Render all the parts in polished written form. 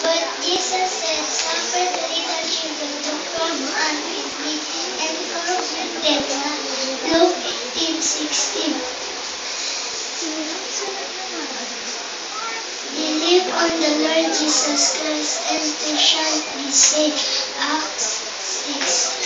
But Jesus said, suffer the little children to come unto me, and forbid them not. Luke 18:16. Believe on the Lord Jesus Christ, and thou shalt be saved. Acts 6.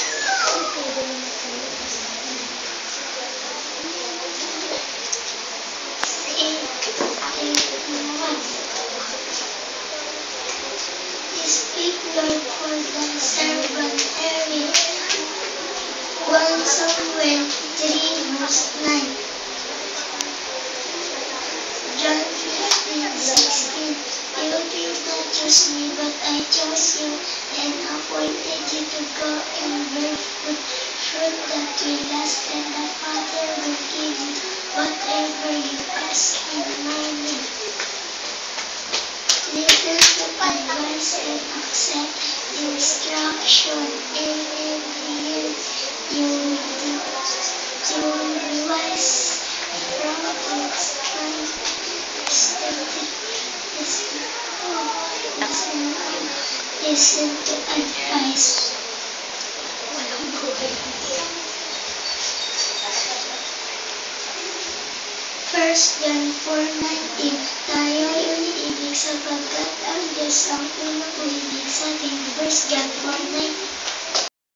Speak, Lord, for thy servant Eric. 1 Samuel 3 verse 9. John 15:16. You did not choose me, but I chose you and appointed you to go and bear fruit that will last, and the Father will give you whatever you ask in my name. Listen to advice and accept instruction. Amen. You will be wise from its trying. Listen to advice. First John 4:19. Tayo'y umiibig sapagkat ang Diyos ang unang umiibig sa atin. First John 4:19.